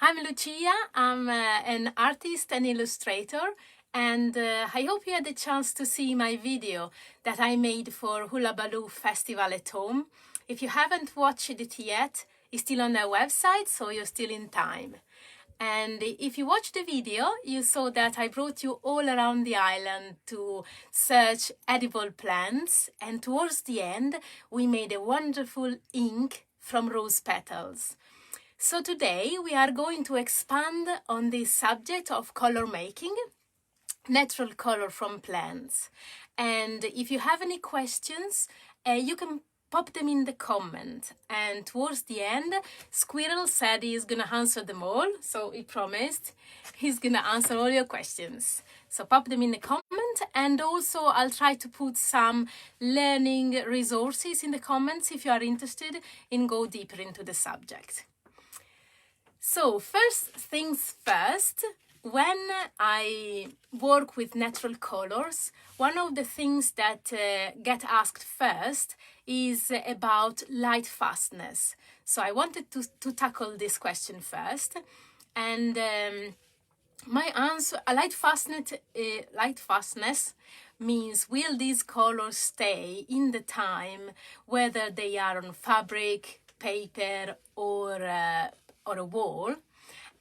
I'm Lucia. I'm an artist and illustrator, and I hope you had the chance to see my video that I made for Hula Baloo Festival at Home. If you haven't watched it yet, it's still on their website, so you're still in time. And if you watched the video, you saw that I brought you all around the island to search edible plants, and towards the end, we made a wonderful ink from rose petals. So today we are going to expand on the subject of color making, natural color from plants. And if you have any questions, you can pop them in the comment. And towards the end, Squirrel said he's gonna answer them all. So he promised he's gonna answer all your questions. So pop them in the comment, and also I'll try to put some learning resources in the comments if you are interested in go deeper into the subject. So first things first, when I work with natural colors, one of the things that get asked first is about light fastness. So I wanted to tackle this question first, and my answer, light fastness means will these colors stay in the time, whether they are on fabric, paper, or a wall.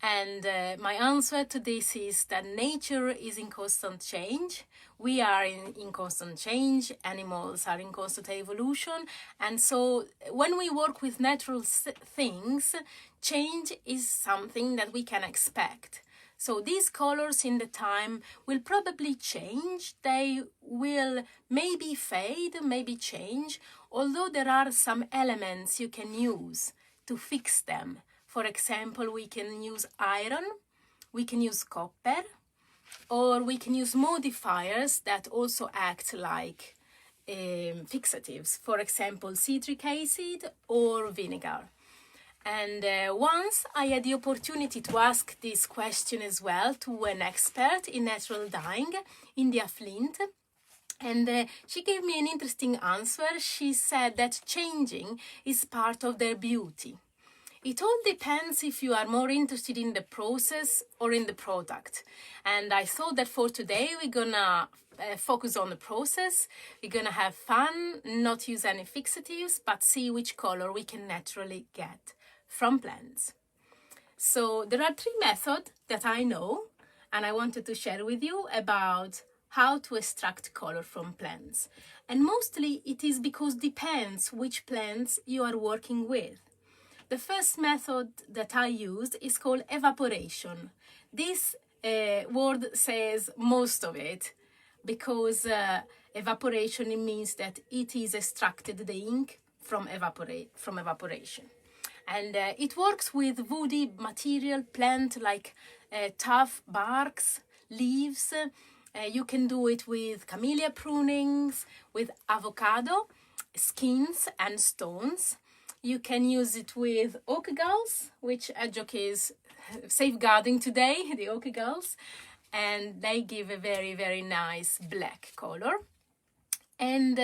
And my answer to this is that nature is in constant change. We are in constant change. Animals are in constant evolution. And so when we work with natural things, change is something that we can expect. So these colors in the time will probably change. They will maybe fade, maybe change, although there are some elements you can use to fix them. For example, we can use iron, we can use copper, or we can use modifiers that also act like fixatives. For example, citric acid or vinegar. And once I had the opportunity to ask this question as well to an expert in natural dyeing, India Flint, and she gave me an interesting answer. She said that changing is part of their beauty. It all depends if you are more interested in the process or in the product. And I thought that for today we're gonna focus on the process. We're gonna have fun, not use any fixatives, but see which color we can naturally get from plants. So there are 3 methods that I know, and I wanted to share with you about how to extract color from plants. And mostly it is because depends which plants you are working with. The first method that I used is called evaporation. This word says most of it, because evaporation means that it is extracted the ink from evaporation. And it works with woody material, plant like tough barks, leaves. You can do it with camellia prunings, with avocado, skins and stones. You can use it with oak galls, which Adjok is safeguarding today, the oak galls, and they give a very, very nice black color. And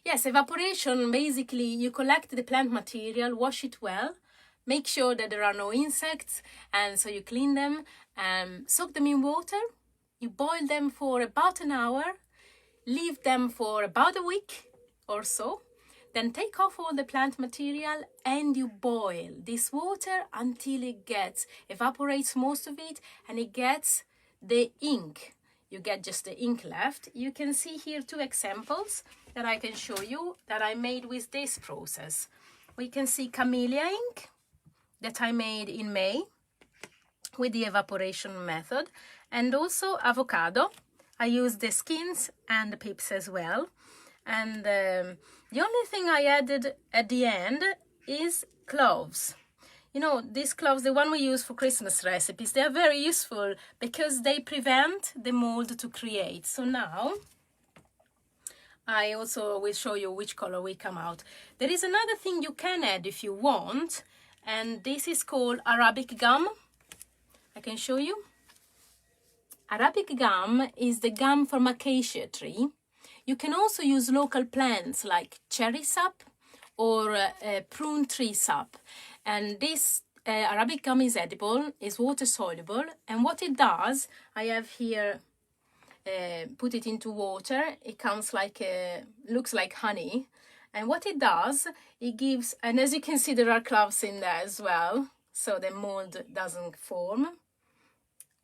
yes, evaporation, basically you collect the plant material, wash it well, make sure that there are no insects, and so you clean them, soak them in water, you boil them for about an hour, leave them for about a week or so. Then take off all the plant material and you boil this water until it evaporates most of it, and it gets the ink. You get just the ink left. You can see here 2 examples that I can show you that I made with this process. We can see camellia ink that I made in May with the evaporation method, and also avocado. I used the skins and the pips as well. And the only thing I added at the end is cloves. You know, these cloves, the one we use for Christmas recipes, they are very useful because they prevent the mold to create. So now, I also will show you which color will come out. There is another thing you can add if you want, and this is called Arabic gum. I can show you. Arabic gum is the gum from acacia tree. You can also use local plants like cherry sap or prune tree sap. And this Arabic gum is edible, is water soluble, and what it does, I have here put it into water. It comes like looks like honey, and what it does, it gives, and as you can see there are clouds in there as well, so the mold doesn't form.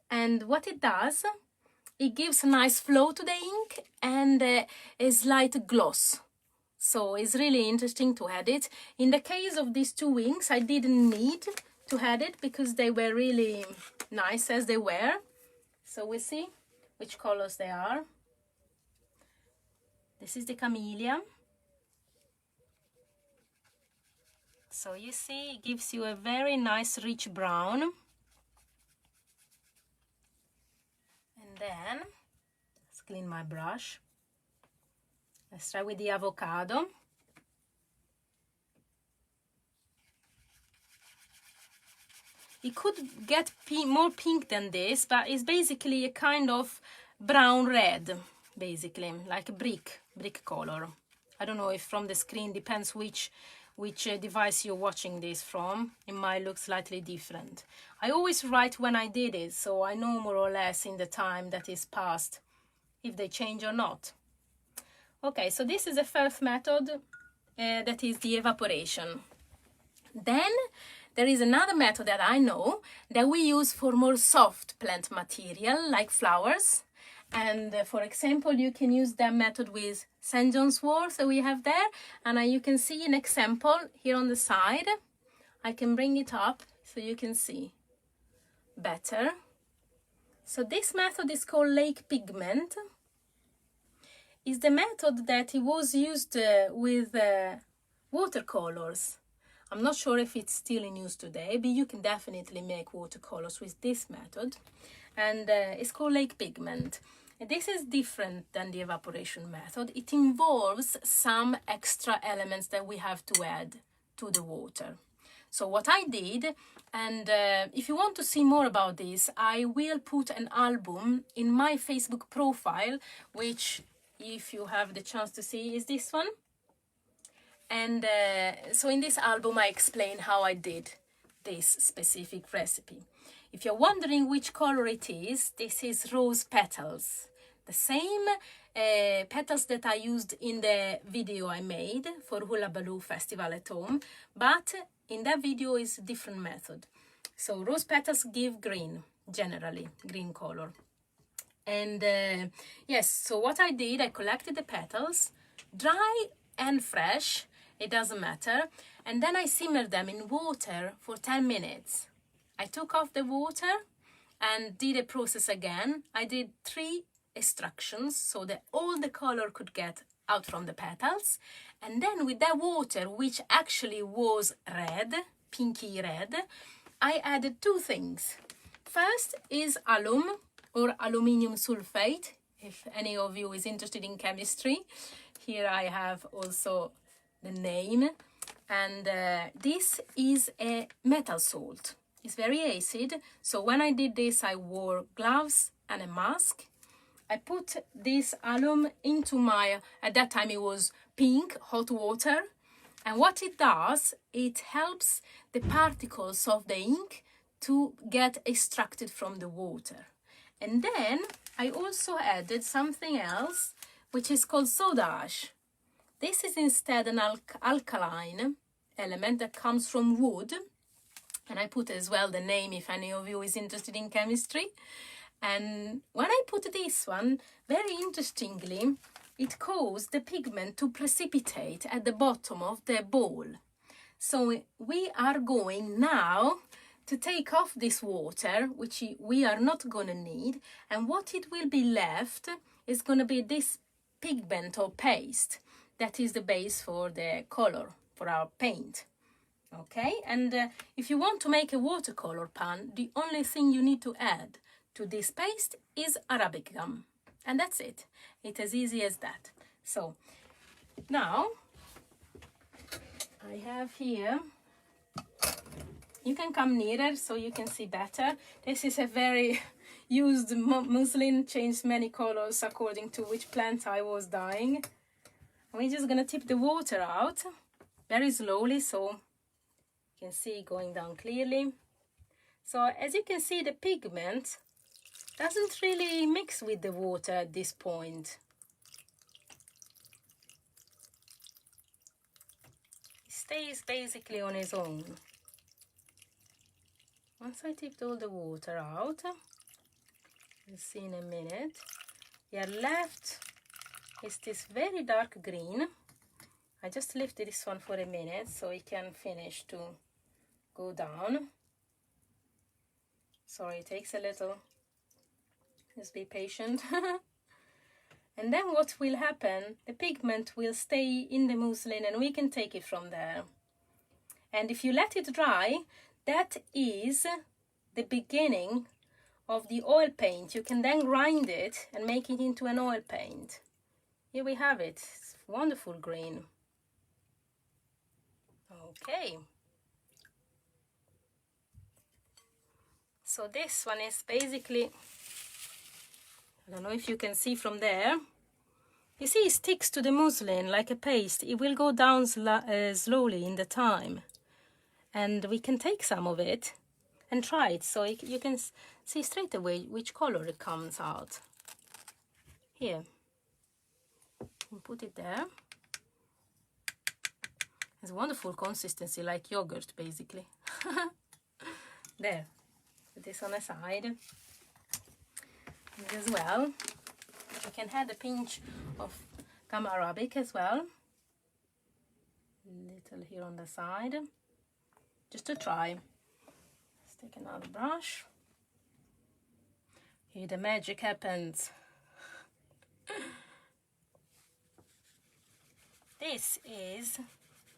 And what it does, it gives a nice flow to the ink and a slight gloss. So it's really interesting to add it. In the case of these two inks, I didn't need to add it because they were really nice as they were. So we'll see which colors they are. This is the Chameleon. So you see, it gives you a very nice rich brown. And then, let's clean my brush. Let's try with the avocado. It could get more pink than this, but it's basically a kind of brown red, basically, like a brick color. I don't know if from the screen, depends which device you're watching this from. It might look slightly different. I always write when I did it, so I know more or less in the time that is passed if they change or not. Okay, so this is the first method, that is the evaporation. Then there is another method that I know that we use for more soft plant material like flowers. And for example, you can use that method with St. John's wort that we have there. And you can see an example here on the side. I can bring it up so you can see better. So this method is called lake pigment. Is the method that it was used with watercolors. I'm not sure if it's still in use today, but you can definitely make watercolors with this method. And it's called lake pigment. And this is different than the evaporation method. It involves some extra elements that we have to add to the water. So what I did, and if you want to see more about this, I will put an album in my Facebook profile, which, if you have the chance to see, is this one. And so in this album I explain how I did this specific recipe. If you're wondering which color it is, this is rose petals. The same petals that I used in the video I made for Hula Baloo Festival at Home, but in that video is a different method. So rose petals give green, generally, green color. And yes, so what I did, I collected the petals, dry and fresh, it doesn't matter, and then I simmered them in water for 10 minutes. I took off the water and did a process again. I did 3 extractions so that all the color could get out from the petals. And then with that water, which actually was red, pinky red, I added 2 things. First is alum, or aluminium sulfate, if any of you is interested in chemistry. Here I have also the name. And this is a metal salt. It's very acid. So when I did this, I wore gloves and a mask. I put this alum into my, at that time it was pink, hot water. And what it does, it helps the particles of the ink to get extracted from the water. And then I also added something else, which is called soda ash. This is instead an alkaline element that comes from wood. And I put as well the name if any of you is interested in chemistry. And when I put this one, very interestingly, it caused the pigment to precipitate at the bottom of the bowl. So we are going now to take off this water, which we are not going to need, and what it will be left is going to be this pigment or paste that is the base for the color, for our paint. Okay, and if you want to make a watercolor pan, the only thing you need to add to this paste is Arabic gum, and that's it. It's as easy as that. So now I have here, you can come nearer so you can see better. This is a very used muslin, changed many colors according to which plant I was dyeing. We're just gonna tip the water out very slowly so can see going down clearly. So as you can see, the pigment doesn't really mix with the water at this point. It stays basically on its own. Once I tipped all the water out, you'll see in a minute, we are left is this very dark green. I just lifted this one for a minute so it can finish to go down. Sorry, it takes a little. Just be patient. And then what will happen, the pigment will stay in the muslin and we can take it from there. And if you let it dry, that is the beginning of the oil paint. You can then grind it and make it into an oil paint. Here we have it. It's wonderful green. Okay. So this one is basically, I don't know if you can see from there. You see it sticks to the muslin like a paste. It will go down slowly in the time. And we can take some of it and try it. So you can see straight away which color it comes out. Here. And put it there. It's a wonderful consistency, like yogurt basically. There. Put this on the side. And as well, you can add a pinch of gum arabic as well. Little here on the side. Just to try. Let's take another brush. Here the magic happens. This is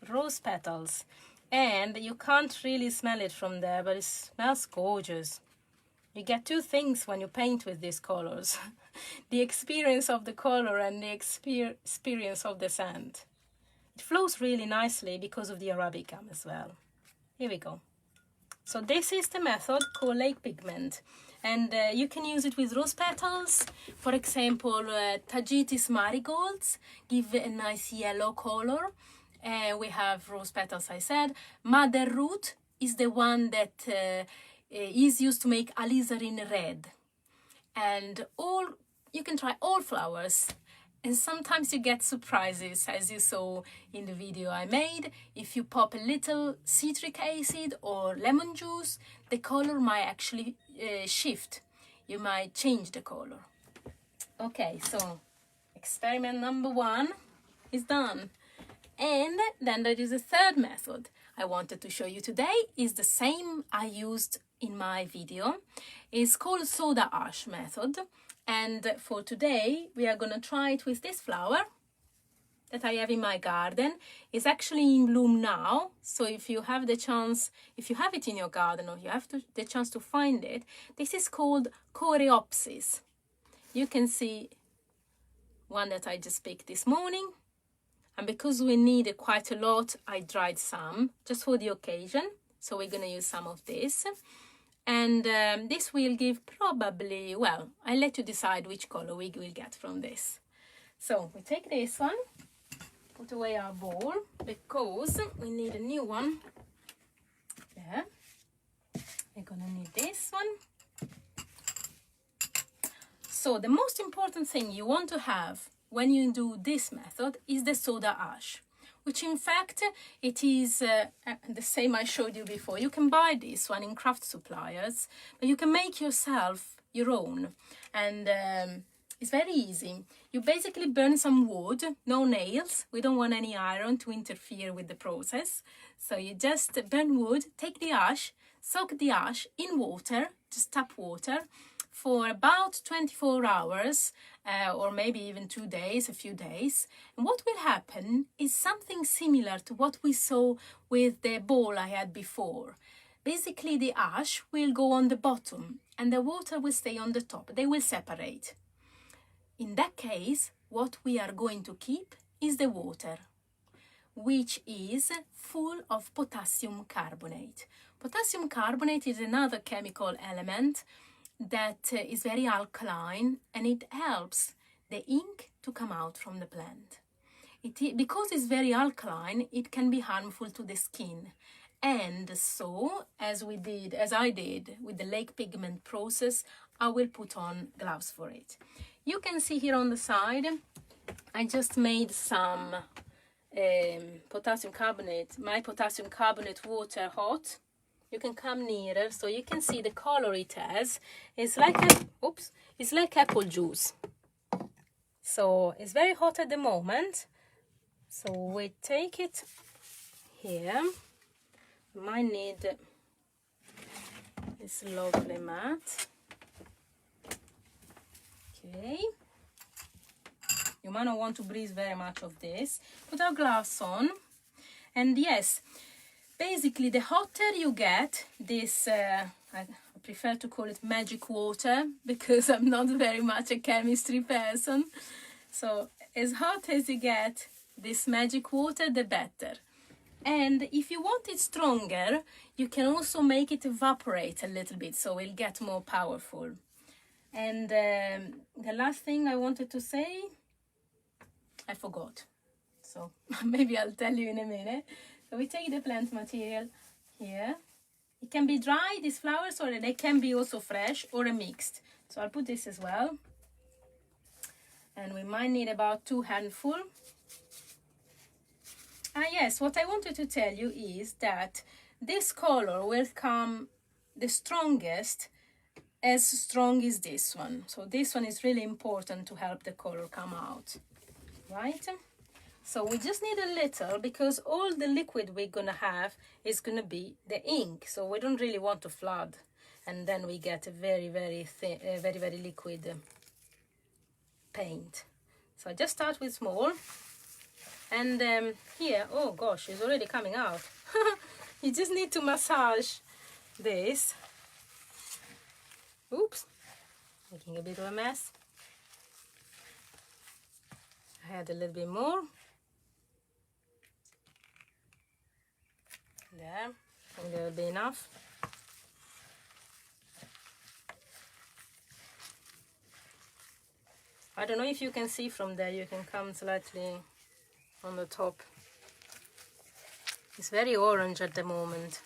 rose petals, and you can't really smell it from there, but it smells gorgeous. You get two things when you paint with these colors. The experience of the color and the experience of the sand. It flows really nicely because of the arabic gum as well. Here we go. So this is the method called lake pigment, and you can use it with rose petals. For example, Tagetes marigolds give a nice yellow color. We have rose petals, I said. Mother root is the one that is used to make alizarin red. And you can try all flowers. And sometimes you get surprises, as you saw in the video I made. If you pop a little citric acid or lemon juice, the color might actually shift. You might change the color. Okay, so experiment number 1 is done. And then there is a third method I wanted to show you today. Is the same I used in my video. It's called soda ash method. And for today, we are going to try it with this flower that I have in my garden. It's actually in bloom now. So if you have the chance, if you have it in your garden or you have the chance to find it, this is called Choreopsis. You can see one that I just picked this morning. And because we need quite a lot, I dried some just for the occasion. So we're going to use some of this. And this will give probably, well, I'll let you decide which color we will get from this. So we take this one, put away our bowl, because we need a new one. There. We're gonna need this one. So the most important thing you want to have when you do this method is the soda ash, which in fact it is the same I showed you before. You can buy this one in craft suppliers, but you can make yourself your own, and it's very easy. You basically burn some wood, no nails. We don't want any iron to interfere with the process. So you just burn wood, take the ash, soak the ash in water, just tap water, for about 24 hours or maybe even 2 days, a few days. And what will happen is something similar to what we saw with the bowl I had before. Basically, the ash will go on the bottom and the water will stay on the top. They will separate. In that case, what we are going to keep is the water, which is full of potassium carbonate. Potassium carbonate is another chemical element that is very alkaline, and it helps the ink to come out from the plant. Because it's very alkaline, it can be harmful to the skin, And so, as I did with the lake pigment process, I will put on gloves for it. You can see here on the side, I just made some potassium carbonate, my potassium carbonate water hot. You can come nearer so you can see the color it has. It's like it's like apple juice. So it's very hot at the moment. So we take it here. Might need this lovely mat. Okay. You might not want to breathe very much of this. Put our gloves on. And yes, basically the hotter you get, this, I prefer to call it magic water because I'm not very much a chemistry person. So as hot as you get this magic water, the better. And if you want it stronger, you can also make it evaporate a little bit, so it'll get more powerful. And the last thing I wanted to say, I forgot. So maybe I'll tell you in a minute. So we take the plant material here. It can be dry, these flowers, or they can be also fresh or a mixed. So I'll put this as well. And we might need about 2 handfuls. Yes, what I wanted to tell you is that this color will come the strongest as strong as this one. So this one is really important to help the color come out, right? So we just need a little because all the liquid we're gonna have is gonna be the ink. So we don't really want to flood, and then we get a very, very thin, very liquid paint. So I just start with small. And here, oh gosh, it's already coming out. You just need to massage this. Oops, making a bit of a mess. I had a little bit more. There, I think that will be enough. I don't know if you can see from there, you can come slightly on the top. It's very orange at the moment.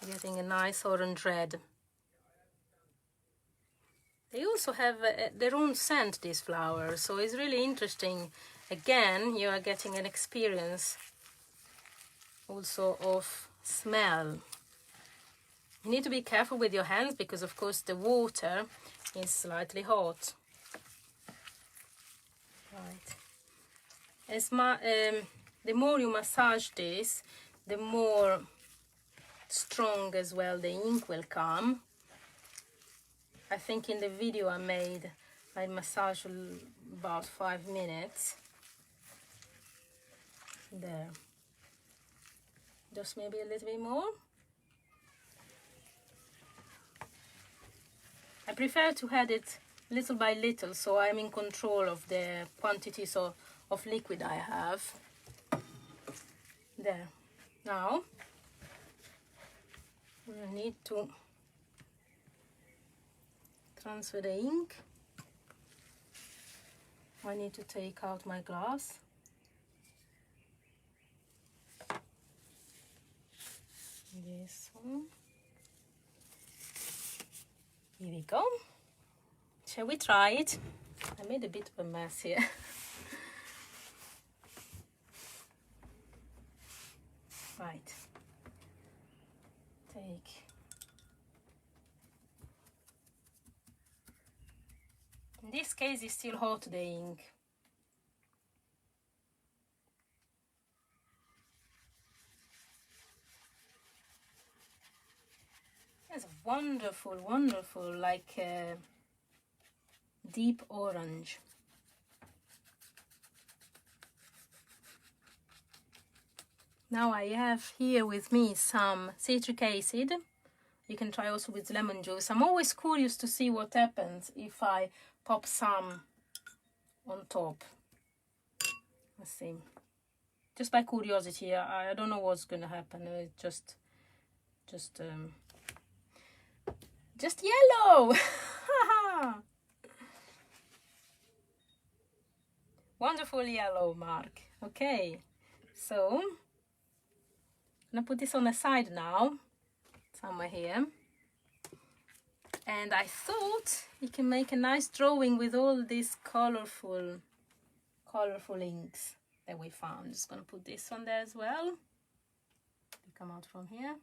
Getting a nice orange red. They also have their own scent, these flowers, so it's really interesting. Again, you are getting an experience also of smell. You need to be careful with your hands because of course the water is slightly hot. Right. The more you massage this, the more strong as well the ink will come. I think in the video I made, I massaged about 5 minutes. There. Just maybe a little bit more. I prefer to add it little by little, so I'm in control of the quantities of liquid I have. There. Now, we need to transfer the ink. I need to take out my glass. This one. Here we go. Shall we try it? I made a bit of a mess here. Right. Take. In this case, it's still hot, the ink. It's wonderful, wonderful, like deep orange. Now I have here with me some citric acid. You can try also with lemon juice. I'm always curious to see what happens if I pop some on top. Let's see. Just by curiosity, I don't know what's gonna happen. Just yellow. Wonderful yellow, Mark. Okay, so I'm gonna put this on the side now, somewhere here. And I thought you can make a nice drawing with all these colorful inks that we found. Just gonna put this one there as well. You come out from here.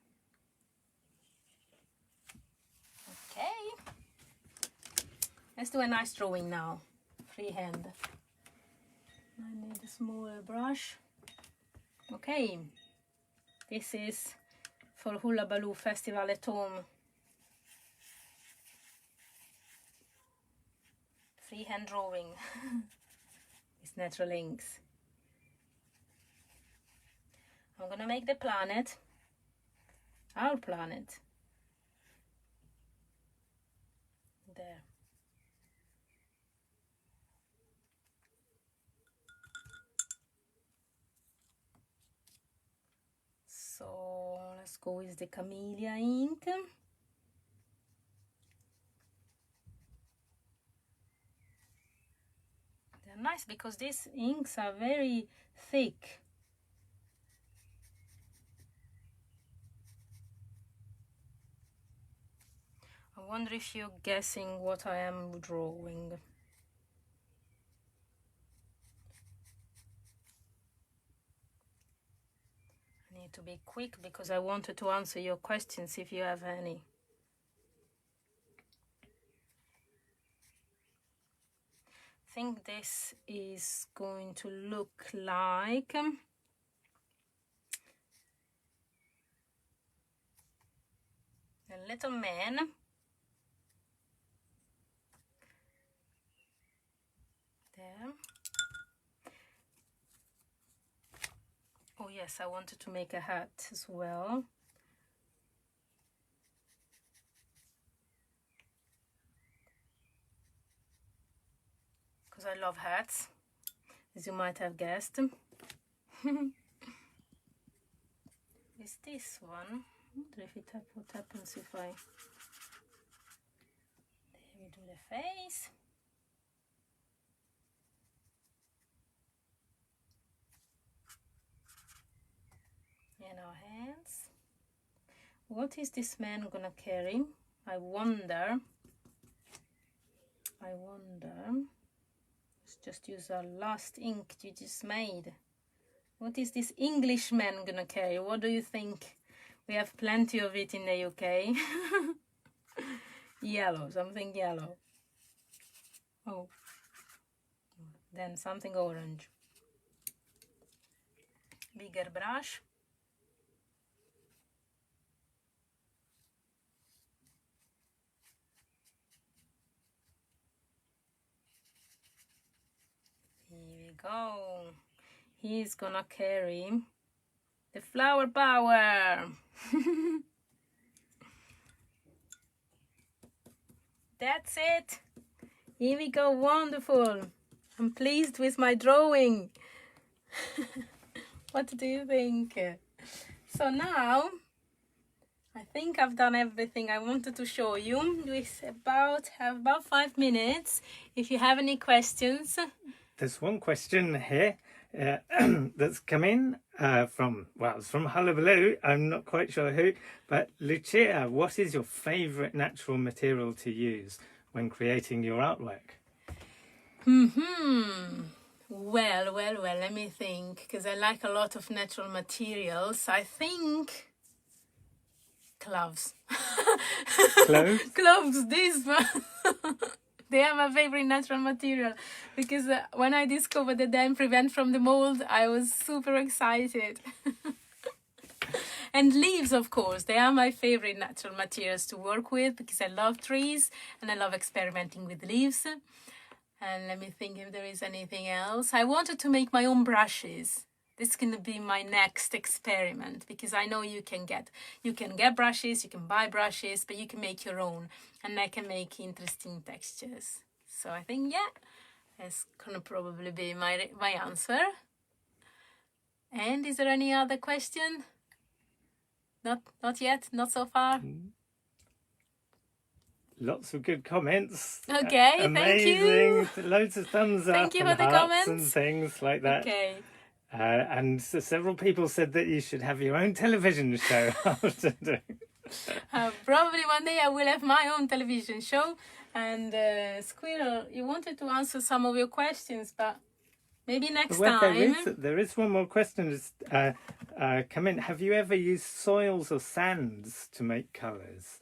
Okay. Let's do a nice drawing now. Freehand. I need a smaller brush. Okay. This is for Hula Baloo Festival at Home. Freehand drawing. It's natural inks. I'm gonna make the planet, our planet, there. So let's go with the Chameleon ink. They're nice because these inks are very thick. I wonder if you're guessing what I am drawing. I need to be quick because I wanted to answer your questions if you have any. I think this is going to look like a little man there. Oh yes, I wanted to make a hat as well. Because I love hats, as you might have guessed. Is this one? I wonder if what happens if I... There we do the face. And our hands. What is this man gonna carry? I wonder. Let's just use our last ink you just made. What is this Englishman gonna carry? What do you think? We have plenty of it in the UK. Yellow, something yellow. Oh, then something orange. Bigger brush. Here we go. He's gonna carry the flower power. That's it. Here we go. Wonderful. I'm pleased with my drawing. What do you think? So now I think I've done everything I wanted to show you. We have about 5 minutes. If you have any questions. There's one question here that's come in from Hullabaloo. I'm not quite sure who, but Lucia, what is your favourite natural material to use when creating your artwork? Well, let me think, because I like a lot of natural materials. I think gloves. Clothes? Gloves, this one. They are my favorite natural material because when I discovered that they prevent from the mold, I was super excited. And leaves, of course, they are my favorite natural materials to work with because I love trees and I love experimenting with leaves. And let me think if there is anything else. I wanted to make my own brushes. This is going to be my next experiment because I know you can get brushes, you can buy brushes, but you can make your own and I can make interesting textures. So I think, yeah, that's going to probably be my answer. And is there any other question? Not yet, not so far. Lots of good comments. Okay, amazing. thank you. Loads of thumbs up Thank you and for the hearts comments and things like that. Okay. And so several people said that you should have your own television show after doing. Probably one day I will have my own television show. And Squirrel, you wanted to answer some of your questions, but maybe next Well, time. there is one more question just come in. Have you ever used soils or sands to make colours?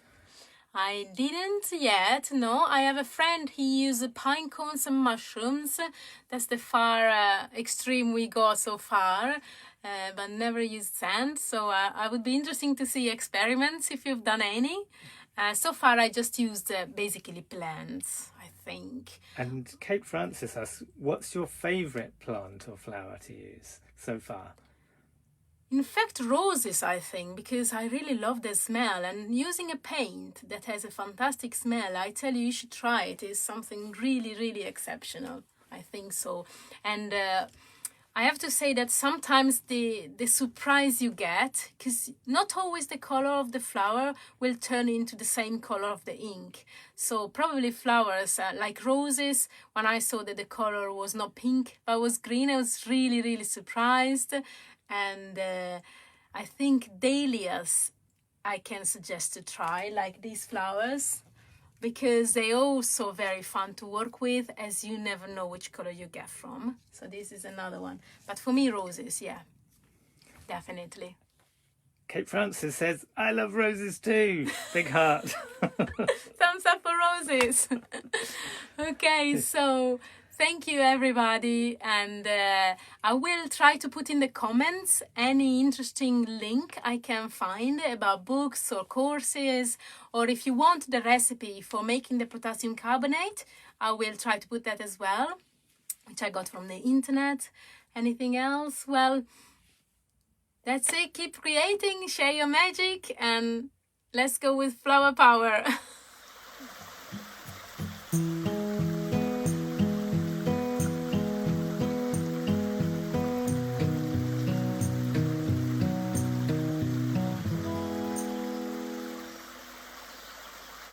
I didn't yet, no. I have a friend, he used pine cones and mushrooms. That's the far extreme we go so far, but never used sand. So I would be interesting to see experiments if you've done any. So far I just used basically plants, I think. And Kate Francis asks, what's your favourite plant or flower to use so far? In fact, roses, I think, because I really love the smell, and using a paint that has a fantastic smell, I tell you, you should try it. It's something really, really exceptional. I think so. And I have to say that sometimes the surprise you get, because not always the color of the flower will turn into the same color of the ink. So probably flowers like roses, when I saw that the color was not pink but was green, I was really, really surprised. And I think dahlias I can suggest to try, like these flowers, because they're also very fun to work with, as you never know which color you get from. So this is another one. But for me, roses, yeah, definitely. Kate Francis says, I love roses too. Big heart. Thumbs up for roses. Okay, so thank you, everybody. And I will try to put in the comments any interesting link I can find about books or courses. Or if you want the recipe for making the potassium carbonate, I will try to put that as well, which I got from the internet. Anything else? Well, that's it. Keep creating, share your magic, and let's go with flower power.